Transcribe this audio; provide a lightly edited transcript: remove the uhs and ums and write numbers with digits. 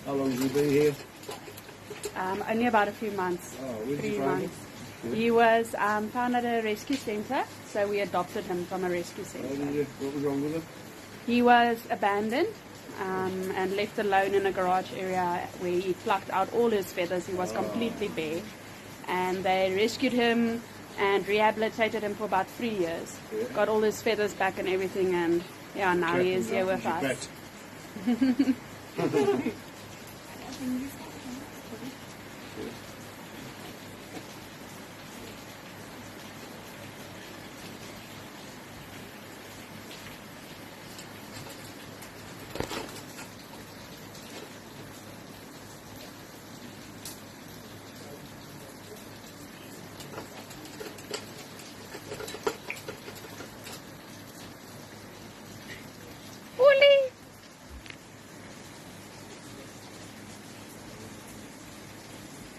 How long has he been here? Only about a few months. Oh, where'd you 3 find months. him? He was found at a rescue centre, so we adopted him from a rescue Oh, centre. did you? What was wrong with him? He was abandoned and left alone in a garage area where he plucked out all his feathers. He was completely bare. And they rescued him and rehabilitated him for about 3 years. Yeah. Got all his feathers back and everything, and yeah, now he is here with us. Pet.